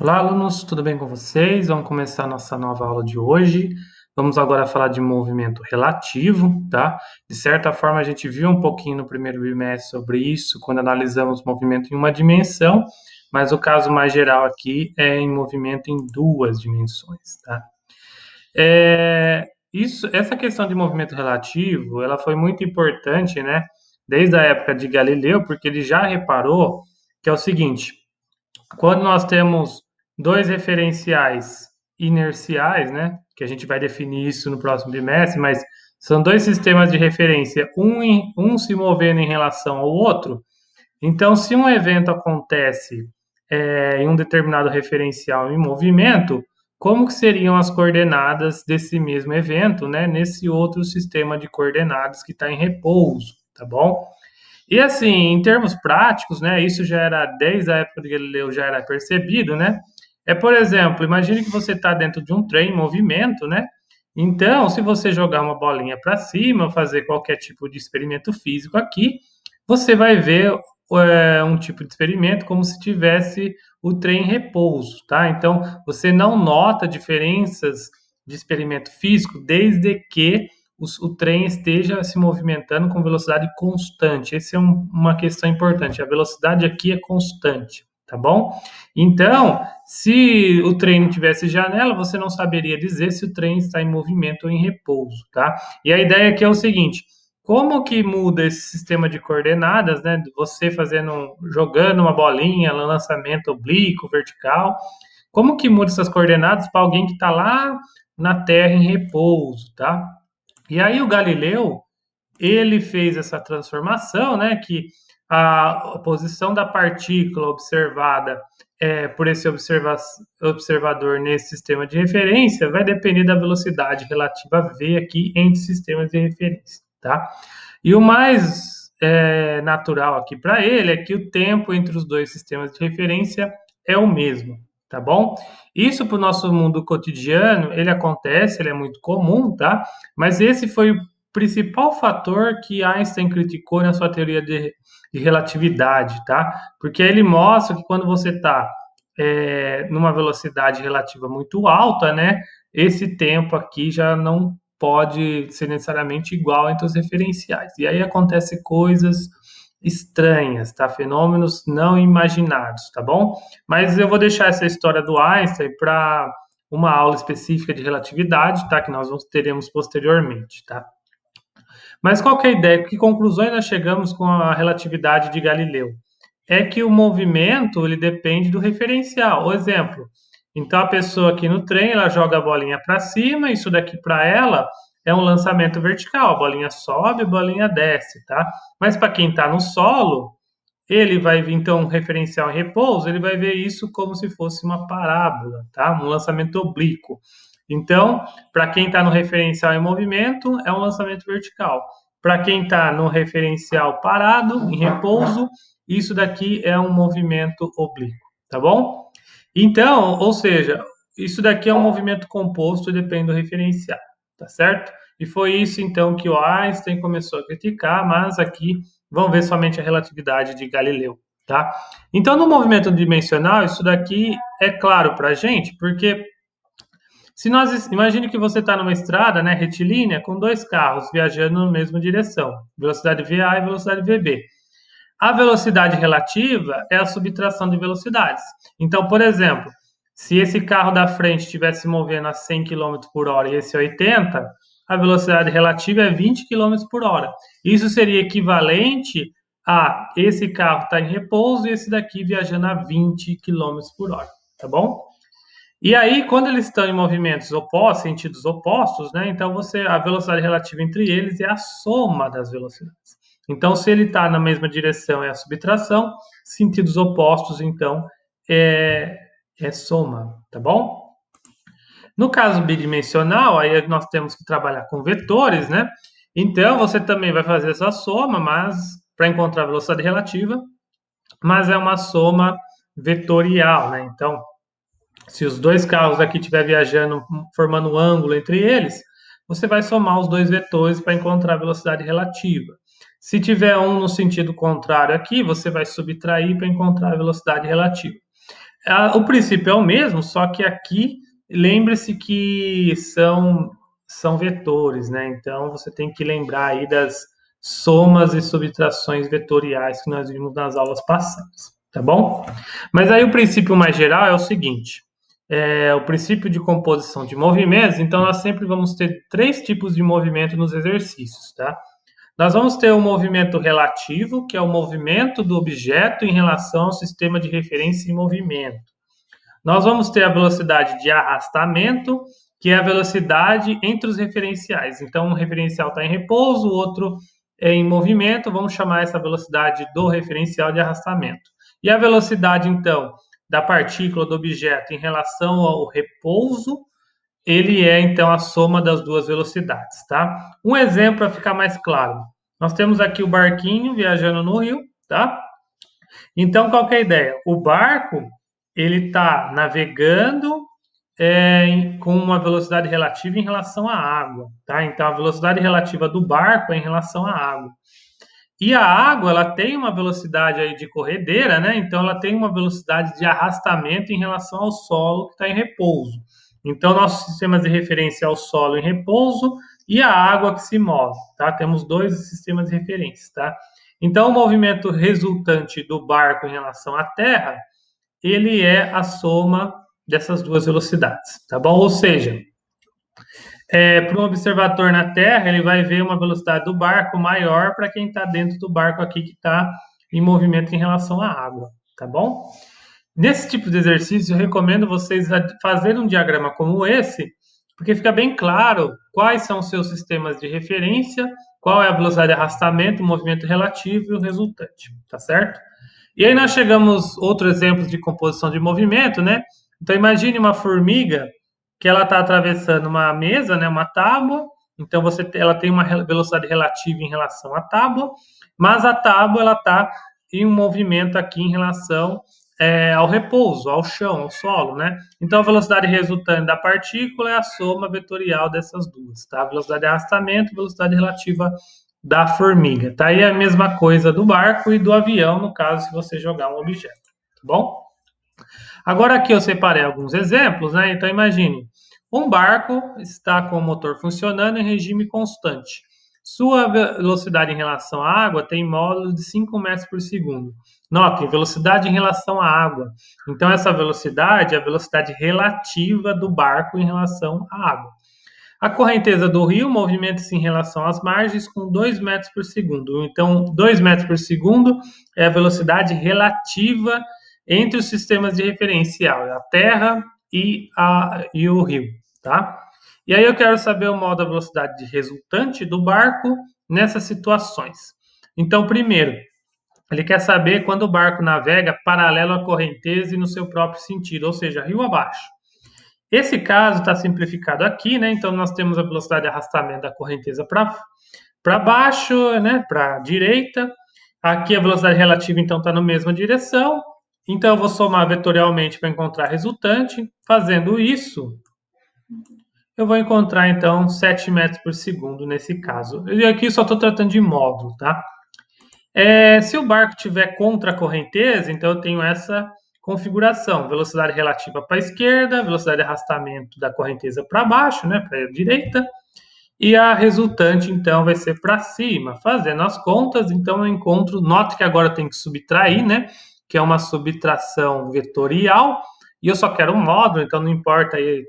Olá, alunos, tudo bem com vocês? Vamos começar a nossa nova aula de hoje. Vamos agora falar de movimento relativo, tá? De certa forma, a gente viu um pouquinho no primeiro bimestre sobre isso, quando analisamos movimento em uma dimensão, mas o caso mais geral aqui é em movimento em duas dimensões, tá? Essa questão de movimento relativo, ela foi muito importante, né? Desde a época de Galileu, porque ele já reparou que é o seguinte: quando nós temos dois referenciais inerciais, né, que a gente vai definir isso no próximo bimestre, mas são dois sistemas de referência, um se movendo em relação ao outro. Então, se um evento acontece em um determinado referencial em movimento, como que seriam as coordenadas desse mesmo evento, né, nesse outro sistema de coordenadas que está em repouso, tá bom? E assim, em termos práticos, né, isso já era desde a época de Galileu já era percebido, né? Por exemplo, imagine que você está dentro de um trem em movimento, né? Então, se você jogar uma bolinha para cima, fazer qualquer tipo de experimento físico aqui, você vai ver um tipo de experimento como se tivesse o trem em repouso, tá? Então, você não nota diferenças de experimento físico desde que o trem esteja se movimentando com velocidade constante. Essa é uma questão importante. A velocidade aqui é constante, tá bom? Então, se o trem não tivesse janela, você não saberia dizer se o trem está em movimento ou em repouso, tá? E a ideia aqui é o seguinte: como que muda esse sistema de coordenadas, né? Você jogando uma bolinha, lançamento oblíquo, vertical, como que muda essas coordenadas para alguém que está lá na Terra em repouso, tá? E aí o Galileu, ele fez essa transformação, né, que a posição da partícula observada por esse observador nesse sistema de referência vai depender da velocidade relativa v aqui entre sistemas de referência, tá? E o mais natural aqui para ele é que o tempo entre os dois sistemas de referência é o mesmo, tá bom? Isso para o nosso mundo cotidiano, ele acontece, ele é muito comum, tá? Mas esse foi o principal fator que Einstein criticou na sua teoria de relatividade, tá? Porque ele mostra que quando você está numa velocidade relativa muito alta, né? Esse tempo aqui já não pode ser necessariamente igual entre os referenciais. E aí acontece coisas estranhas, tá? Fenômenos não imaginados, tá bom? Mas eu vou deixar essa história do Einstein para uma aula específica de relatividade, tá? Que nós teremos posteriormente, tá? Mas qual que é a ideia? Que conclusões nós chegamos com a relatividade de Galileu? É que o movimento ele depende do referencial. O exemplo. Então a pessoa aqui no trem ela joga a bolinha para cima, isso daqui para ela é um lançamento vertical. A bolinha sobe, a bolinha desce, tá? Mas para quem está no solo, ele vai vir então um referencial em repouso, ele vai ver isso como se fosse uma parábola, tá? Um lançamento oblíquo. Então, para quem está no referencial em movimento, é um lançamento vertical. Para quem está no referencial parado, em repouso, isso daqui é um movimento oblíquo, tá bom? Então, ou seja, isso daqui é um movimento composto e depende do referencial, tá certo? E foi isso então que o Einstein começou a criticar, mas aqui vamos ver somente a relatividade de Galileu, tá? Então, no movimento dimensional, isso daqui é claro para a gente, porque se nós imagine que você está numa estrada, né, retilínea, com dois carros viajando na mesma direção, velocidade VA e velocidade VB. A velocidade relativa é a subtração de velocidades. Então, por exemplo, se esse carro da frente estivesse se movendo a 100 km por hora e esse 80, a velocidade relativa é 20 km por hora. Isso seria equivalente a esse carro estar em repouso e esse daqui viajando a 20 km por hora, tá bom? E aí, quando eles estão em movimentos opostos, sentidos opostos, né? Então a velocidade relativa entre eles é a soma das velocidades. Então, se ele está na mesma direção é a subtração, sentidos opostos, então é, é soma, tá bom? No caso bidimensional, aí nós temos que trabalhar com vetores, né? Então você também vai fazer essa soma, mas para encontrar a velocidade relativa, mas é uma soma vetorial, né? Então se os dois carros aqui estiver viajando, formando um ângulo entre eles, você vai somar os dois vetores para encontrar a velocidade relativa. Se tiver um no sentido contrário aqui, você vai subtrair para encontrar a velocidade relativa. O princípio é o mesmo, só que aqui lembre-se que são vetores, né? Então você tem que lembrar aí das somas e subtrações vetoriais que nós vimos nas aulas passadas, tá bom? Mas aí o princípio mais geral é o seguinte: o princípio de composição de movimentos. Então nós sempre vamos ter três tipos de movimento nos exercícios, tá? Nós vamos ter o movimento relativo, que é o movimento do objeto em relação ao sistema de referência em movimento. Nós vamos ter a velocidade de arrastamento, que é a velocidade entre os referenciais. Então, um referencial está em repouso, o outro é em movimento, vamos chamar essa velocidade do referencial de arrastamento. E a velocidade, então, da partícula do objeto em relação ao repouso, ele é, então, a soma das duas velocidades, tá? Um exemplo para ficar mais claro. Nós temos aqui o barquinho viajando no rio, tá? Então, qual que é a ideia? O barco, ele está navegando com uma velocidade relativa em relação à água, tá? Então, a velocidade relativa do barco é em relação à água. E a água, ela tem uma velocidade aí de corredeira, né? Então, ela tem uma velocidade de arrastamento em relação ao solo que está em repouso. Então, nosso sistema de referência é o solo em repouso e a água que se move, tá? Temos dois sistemas de referência, tá? Então, o movimento resultante do barco em relação à terra, ele é a soma dessas duas velocidades, tá bom? Ou seja, para um observador na Terra, ele vai ver uma velocidade do barco maior para quem está dentro do barco aqui que está em movimento em relação à água, tá bom? Nesse tipo de exercício, eu recomendo vocês fazerem um diagrama como esse, porque fica bem claro quais são os seus sistemas de referência, qual é a velocidade de arrastamento, o movimento relativo e o resultante, tá certo? E aí nós chegamos outro exemplo de composição de movimento, né? Então imagine uma formiga que ela está atravessando uma mesa, né, uma tábua. Então ela tem uma velocidade relativa em relação à tábua, mas a tábua ela está em um movimento aqui em relação ao repouso, ao chão, ao solo, né? Então a velocidade resultante da partícula é a soma vetorial dessas duas, tá? A velocidade de arrastamento, velocidade relativa da formiga, tá? E é a mesma coisa do barco e do avião, no caso, se você jogar um objeto, tá bom? Agora aqui eu separei alguns exemplos, né? Então imagine, um barco está com o motor funcionando em regime constante. Sua velocidade em relação à água tem módulo de 5 metros por segundo. Notem, velocidade em relação à água. Então, essa velocidade é a velocidade relativa do barco em relação à água. A correnteza do rio movimenta-se em relação às margens com 2 metros por segundo. Então, 2 metros por segundo é a velocidade relativa entre os sistemas de referencial, a terra e o rio, tá? E aí eu quero saber o modo da velocidade de resultante do barco nessas situações. Então, primeiro, ele quer saber quando o barco navega paralelo à correnteza e no seu próprio sentido, ou seja, rio abaixo. Esse caso está simplificado aqui, né? Então nós temos a velocidade de arrastamento da correnteza para baixo, né? Para a direita. Aqui a velocidade relativa então está na mesma direção. Então eu vou somar vetorialmente para encontrar a resultante. Fazendo isso, eu vou encontrar então 7 metros por segundo nesse caso. E aqui só estou tratando de módulo, tá? Se o barco tiver contra a correnteza, então eu tenho essa configuração: velocidade relativa para a esquerda, velocidade de arrastamento da correnteza para baixo, né, para a direita, e a resultante então vai ser para cima. Fazendo as contas, então eu encontro, note que agora eu tenho que subtrair, né, que é uma subtração vetorial, e eu só quero um módulo, então não importa aí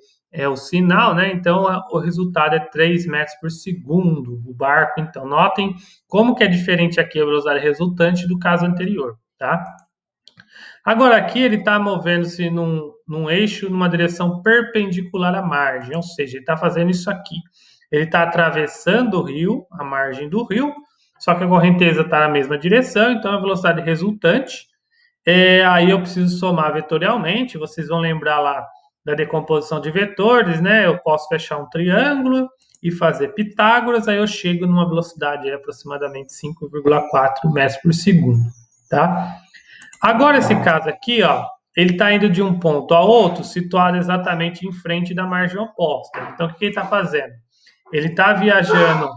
o sinal, né? Então o resultado é 3 metros por segundo. O barco, então, notem como que é diferente aqui a velocidade resultante do caso anterior, tá? Agora aqui ele está movendo-se num eixo, numa direção perpendicular à margem, ou seja, ele está fazendo isso aqui. Ele está atravessando o rio, a margem do rio, só que a correnteza está na mesma direção, então a velocidade resultante, aí eu preciso somar vetorialmente. Vocês vão lembrar lá da decomposição de vetores, né? Eu posso fechar um triângulo e fazer Pitágoras, aí eu chego numa velocidade de aproximadamente 5,4 metros por segundo, tá? Agora, esse caso aqui, ó, ele está indo de um ponto a outro, situado exatamente em frente da margem oposta. Então, o que ele está fazendo? Ele está viajando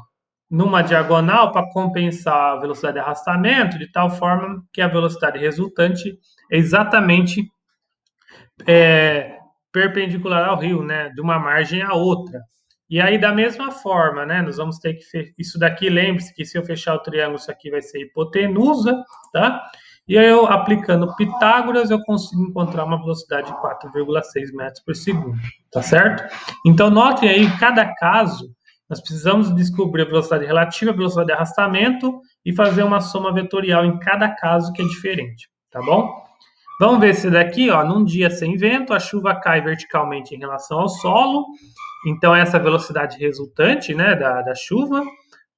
numa diagonal para compensar a velocidade de arrastamento, de tal forma que a velocidade resultante é exatamente perpendicular ao rio, né? De uma margem à outra. E aí, da mesma forma, né? Nós vamos ter que... Isso daqui, lembre-se que se eu fechar o triângulo, isso aqui vai ser hipotenusa, tá? E aí, eu aplicando Pitágoras, eu consigo encontrar uma velocidade de 4,6 metros por segundo, tá certo? Então, notem aí, em cada caso, nós precisamos descobrir a velocidade relativa, a velocidade de arrastamento e fazer uma soma vetorial em cada caso que é diferente, tá bom? Vamos ver esse daqui, ó, num dia sem vento, a chuva cai verticalmente em relação ao solo, então essa velocidade resultante, né, da chuva,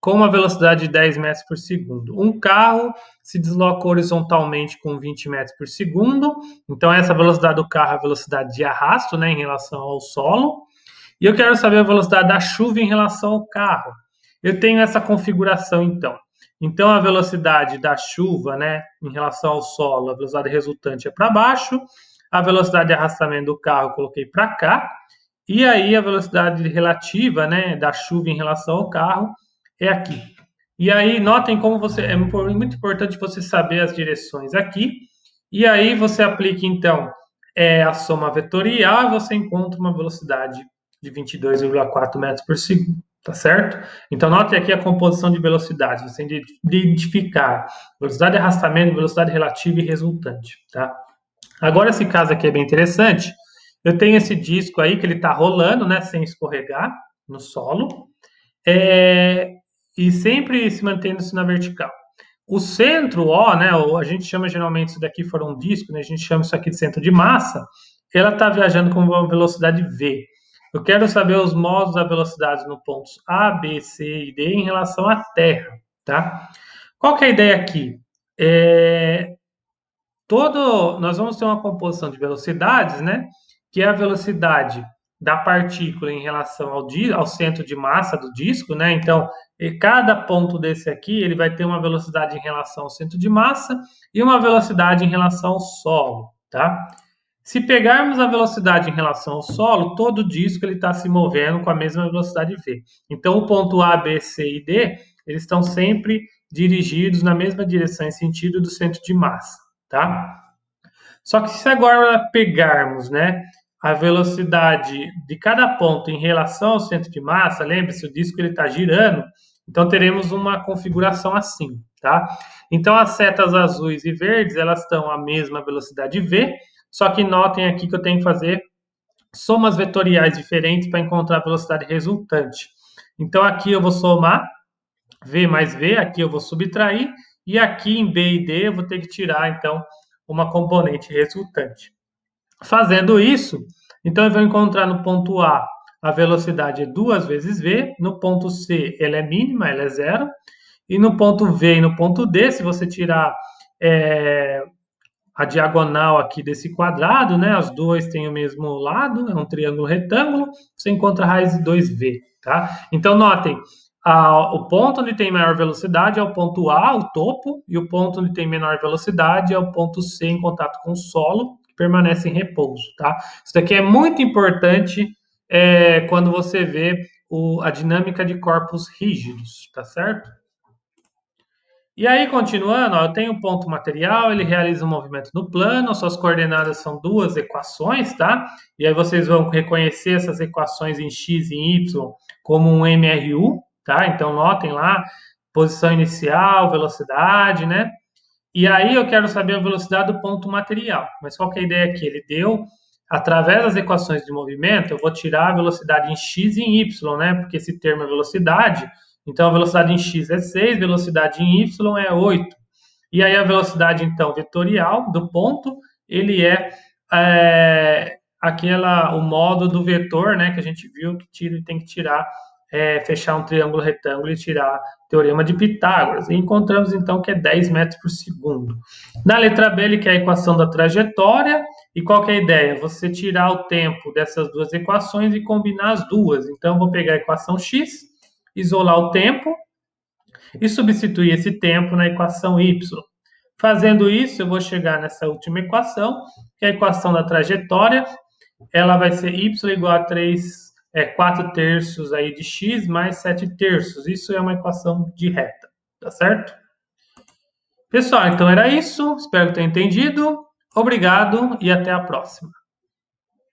com uma velocidade de 10 metros por segundo. Um carro se desloca horizontalmente com 20 metros por segundo, então essa velocidade do carro é a velocidade de arrasto, né, em relação ao solo. E eu quero saber a velocidade da chuva em relação ao carro. Eu tenho essa configuração, então. Então, a velocidade da chuva, né, em relação ao solo, a velocidade resultante é para baixo, a velocidade de arrastamento do carro eu coloquei para cá, e aí a velocidade relativa, né, da chuva em relação ao carro é aqui. E aí, notem como você é muito importante você saber as direções aqui, e aí você aplica, então, a soma vetorial e você encontra uma velocidade de 22,4 metros por segundo, tá certo? Então, note aqui a composição de velocidades, você identificar velocidade de arrastamento, velocidade relativa e resultante, tá? Agora, esse caso aqui é bem interessante. Eu tenho esse disco aí que ele está rolando, né, sem escorregar no solo, e sempre se mantendo-se na vertical. O centro, ó, né, a gente chama geralmente isso daqui for um disco, né, a gente chama isso aqui de centro de massa, ela está viajando com uma velocidade v. Eu quero saber os modos da velocidade no pontos A, B, C e D em relação à Terra, tá? Qual que é a ideia aqui? Nós vamos ter uma composição de velocidades, né? Que é a velocidade da partícula em relação ao centro de massa do disco, né? Então, cada ponto desse aqui, ele vai ter uma velocidade em relação ao centro de massa e uma velocidade em relação ao solo, tá? Se pegarmos a velocidade em relação ao solo, todo o disco ele está se movendo com a mesma velocidade v. Então, o ponto A, B, C e D, eles estão sempre dirigidos na mesma direção em sentido do centro de massa, tá? Só que se agora pegarmos, né, a velocidade de cada ponto em relação ao centro de massa, lembre-se, o disco ele está girando, então teremos uma configuração assim, tá? Então as setas azuis e verdes elas estão à mesma velocidade v, só que notem aqui que eu tenho que fazer somas vetoriais diferentes para encontrar a velocidade resultante. Então aqui eu vou somar v mais v, aqui eu vou subtrair, e aqui em b e d eu vou ter que tirar, então, uma componente resultante. Fazendo isso, então eu vou encontrar no ponto A velocidade é 2 vezes v, no ponto C ela é mínima, ela é zero, e no ponto V e no ponto D, se você tirar a diagonal aqui desse quadrado, né, as duas têm o mesmo lado, é um triângulo retângulo, você encontra a raiz de 2v, tá? Então, notem, o ponto onde tem maior velocidade é o ponto A, o topo, e o ponto onde tem menor velocidade é o ponto C em contato com o solo, que permanece em repouso, tá? Isso daqui é muito importante quando você vê a dinâmica de corpos rígidos, tá certo? E aí, continuando, ó, eu tenho um ponto material, ele realiza um movimento no plano, suas coordenadas são duas equações, tá? E aí vocês vão reconhecer essas equações em x e em y como um MRU, tá? Então, notem lá, posição inicial, velocidade, né? E aí eu quero saber a velocidade do ponto material. Mas qual que é a ideia aqui? Ele deu, através das equações de movimento, eu vou tirar a velocidade em x e em y, né? Porque esse termo é velocidade. Então, a velocidade em x é 6, velocidade em y é 8. E aí a velocidade, então, vetorial do ponto, ele o modo do vetor, né, que a gente viu que tem que tirar, fechar um triângulo retângulo e tirar teorema de Pitágoras. E encontramos, então, que é 10 metros por segundo. Na letra B, ele quer a equação da trajetória. E qual que é a ideia? Você tirar o tempo dessas duas equações e combinar as duas. Então, eu vou pegar a equação x, isolar o tempo e substituir esse tempo na equação y. Fazendo isso, eu vou chegar nessa última equação, que é a equação da trajetória. Ela vai ser y igual a 4 terços aí de x mais 7 terços. Isso é uma equação de reta, tá certo? Pessoal, então era isso. Espero que tenham entendido. Obrigado e até a próxima.